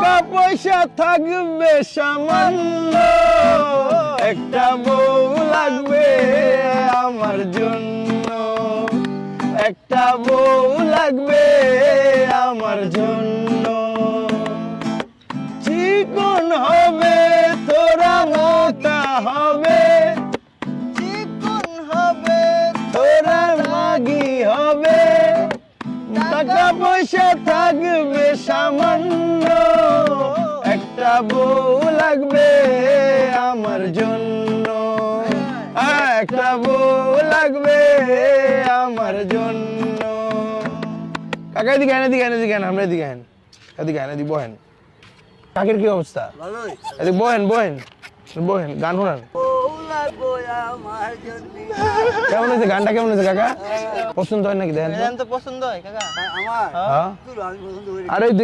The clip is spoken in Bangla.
টাকা পয়সা থাকবে সামান্য, একটা বউ লাগবে আমার জন্য, একটা বউ লাগবে আমার জন্য। চিকন হবে তোরা মোটা হবে, চিকন হবে তোরা মাগি হবে, টাকা পয়সা থাকবে সামান্য, একটা বউ লাগবে আমার জন্য, একটা বউ লাগবে আমার জন্য। কাকা এদিকে আন, এদিকে আন, এদিকে আন, আমরা এদিকে আন, এদিকে আন, এদিকে বহেন। কাকের কি অবস্থা? এদিকে বহেন, বহেন, বহেন, গান শোনান। কেমন হয়েছে গানটা? কেমন হয়েছে কাকা? পছন্দ হয় নাকি? দেখেন তো। পছন্দ হয় কাকা হ্যাঁ? আরে তুই